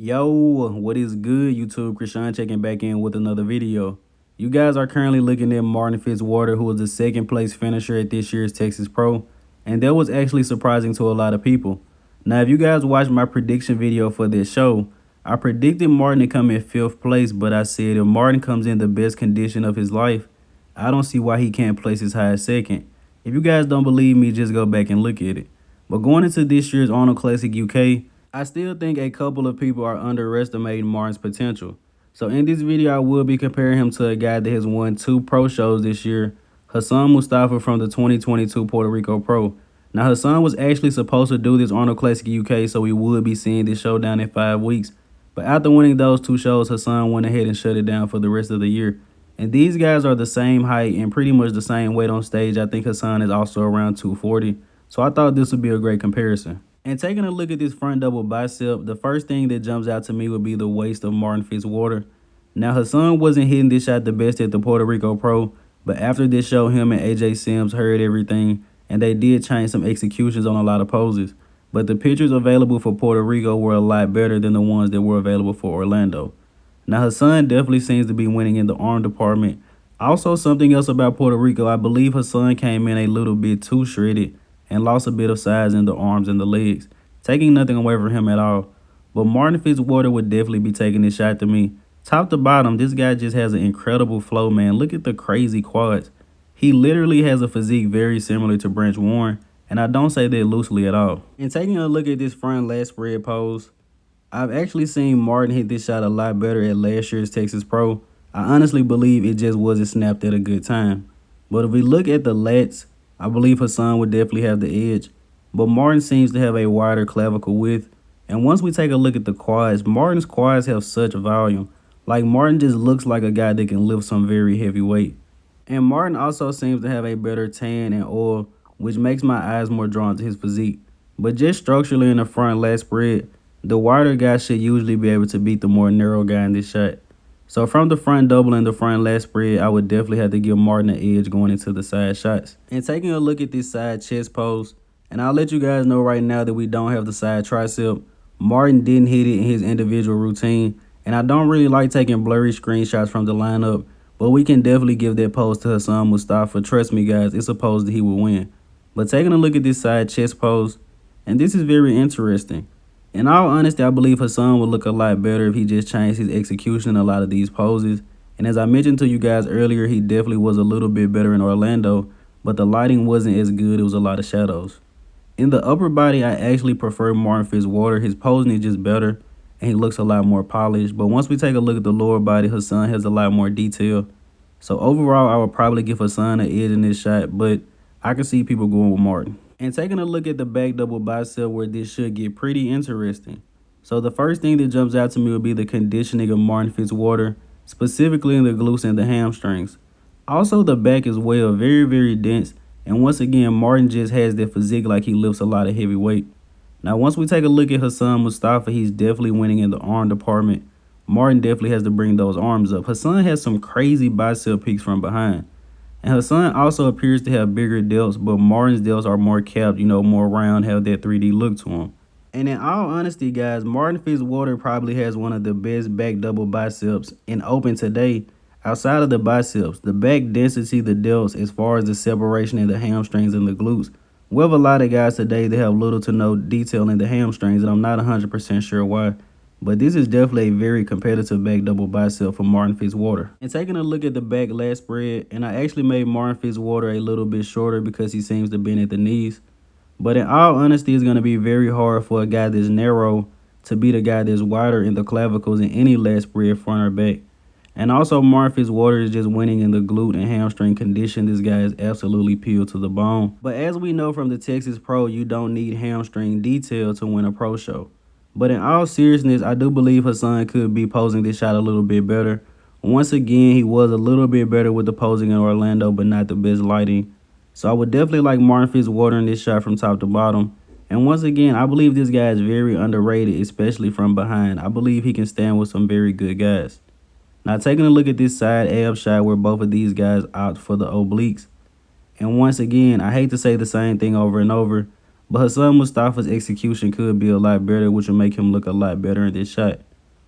Yo, what is good, YouTube? Krishan checking back in with another video. You guys are currently looking at Martin Fitzwater, who was the second place finisher at this year's Texas Pro, and that was actually surprising to a lot of people. Now, if you guys watched my prediction video for this show, I predicted Martin to come in 5th place, but I said if Martin comes in the best condition of his life, I don't see why he can't place as high as second. If you guys don't believe me, just go back and look at it. But going into this year's Arnold Classic UK, I still think a couple of people are underestimating Martin's potential. So in this video, I will be comparing him to a guy that has won 2 pro shows this year, Hassan Mostafa from the 2022 Puerto Rico Pro. Now, Hassan was actually supposed to do this Arnold Classic UK, so we would be seeing this showdown in 5 weeks. But after winning those 2 shows, Hassan went ahead and shut it down for the rest of the year. And these guys are the same height and pretty much the same weight on stage. I think Hassan is also around 240. So I thought this would be a great comparison. And taking a look at this front double bicep, the first thing that jumps out to me would be the waist of Martin Fitzwater. Now, Hassan wasn't hitting this shot the best at the Puerto Rico Pro, but after this show, him and AJ Sims heard everything, and they did change some executions on a lot of poses. But the pictures available for Puerto Rico were a lot better than the ones that were available for Orlando. Now, Hassan definitely seems to be winning in the arm department. Also, something else about Puerto Rico, I believe Hassan came in a little bit too shredded and lost a bit of size in the arms and the legs, taking nothing away from him at all. But Martin Fitzwater would definitely be taking this shot to me. Top to bottom, this guy just has an incredible flow, man. Look at the crazy quads. He literally has a physique very similar to Branch Warren, and I don't say that loosely at all. And taking a look at this front lat spread pose, I've actually seen Martin hit this shot a lot better at last year's Texas Pro. I honestly believe it just wasn't snapped at a good time. But if we look at the lats, I believe Hassan would definitely have the edge, but Martin seems to have a wider clavicle width. And once we take a look at the quads, Martin's quads have such volume. Like, Martin just looks like a guy that can lift some very heavy weight. And Martin also seems to have a better tan and oil, which makes my eyes more drawn to his physique. But just structurally in the front lat spread, the wider guy should usually be able to beat the more narrow guy in this shot. So from the front double and the front lat spread, I would definitely have to give Martin an edge going into the side shots. And taking a look at this side chest pose, and I'll let you guys know right now that we don't have the side tricep. Martin didn't hit it in his individual routine, and I don't really like taking blurry screenshots from the lineup, but we can definitely give that pose to Hassan Mostafa. Trust me, guys, it's a pose that he will win. But taking a look at this side chest pose, and this is very interesting. In all honesty, I believe Hassan would look a lot better if he just changed his execution in a lot of these poses. And as I mentioned to you guys earlier, he definitely was a little bit better in Orlando, but the lighting wasn't as good. It was a lot of shadows. In the upper body, I actually prefer Martin Fitzwater. His posing is just better, and he looks a lot more polished. But once we take a look at the lower body, Hassan has a lot more detail. So overall, I would probably give Hassan an edge in this shot, but I can see people going with Martin. And taking a look at the back double bicep, where this should get pretty interesting. So the first thing that jumps out to me would be the conditioning of Martin Fitzwater, specifically in the glutes and the hamstrings. Also the back as well, very, very dense. And once again, Martin just has that physique like he lifts a lot of heavy weight. Now, once we take a look at Hassan Mostafa, he's definitely winning in the arm department. Martin definitely has to bring those arms up. Hassan has some crazy bicep peaks from behind. And Hassan also appears to have bigger delts, but Martin's delts are more capped, more round, have that 3D look to them. And in all honesty, guys, Martin Fitzwater probably has one of the best back double biceps in open today. Outside of the biceps, the back density, the delts, as far as the separation in the hamstrings and the glutes. We have a lot of guys today that have little to no detail in the hamstrings, and I'm not 100% sure why. But this is definitely a very competitive back double bicep for Martin Fitzwater. And taking a look at the back lat spread, and I actually made Martin Fitzwater a little bit shorter because he seems to bend at the knees. But in all honesty, it's going to be very hard for a guy that's narrow to beat a guy that's wider in the clavicles in any lat spread, front or back. And also, Martin Fitzwater is just winning in the glute and hamstring condition. This guy is absolutely peeled to the bone. But as we know from the Texas Pro, you don't need hamstring detail to win a pro show. But in all seriousness, I do believe Hassan could be posing this shot a little bit better. Once again, he was a little bit better with the posing in Orlando, but not the best lighting. So I would definitely like Martin Fitzwater in this shot from top to bottom. And once again, I believe this guy is very underrated, especially from behind. I believe he can stand with some very good guys. Now, taking a look at this side ab shot where both of these guys opt for the obliques. And once again, I hate to say the same thing over and over, But Hassan Mostafa's execution could be a lot better, which will make him look a lot better in this shot.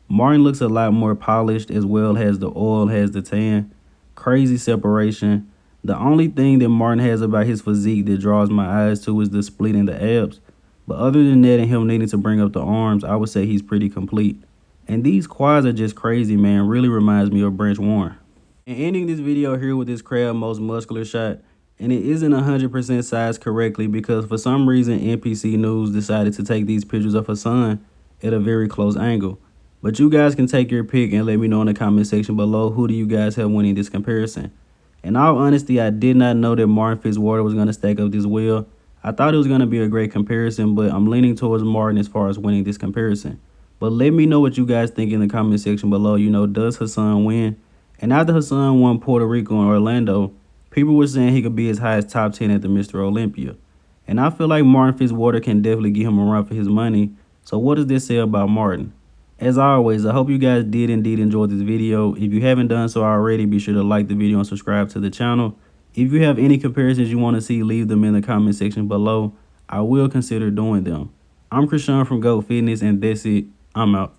Martin looks a lot more polished, as well as the oil has the tan. Crazy separation. The only thing that Martin has about his physique that draws my eyes to is the split in the abs. But other than that and him needing to bring up the arms, I would say he's pretty complete. And these quads are just crazy, man. Really reminds me of Branch Warren. And ending this video here with this crab most muscular shot. And it isn't 100% sized correctly because for some reason NPC News decided to take these pictures of Hassan at a very close angle. But you guys can take your pick and let me know in the comment section below who do you guys have winning this comparison. In all honesty, I did not know that Martin Fitzwater was going to stack up this well. I thought it was going to be a great comparison, but I'm leaning towards Martin as far as winning this comparison. But let me know what you guys think in the comment section below. You know, does Hassan win? And after Hassan won Puerto Rico and Orlando, people were saying he could be as high as top 10 at the Mr. Olympia. And I feel like Martin Fitzwater can definitely give him a run for his money. So what does this say about Martin? As always, I hope you guys did indeed enjoy this video. If you haven't done so already, be sure to like the video and subscribe to the channel. If you have any comparisons you want to see, leave them in the comment section below. I will consider doing them. I'm Krishan from GOAT Fitness, and that's it. I'm out.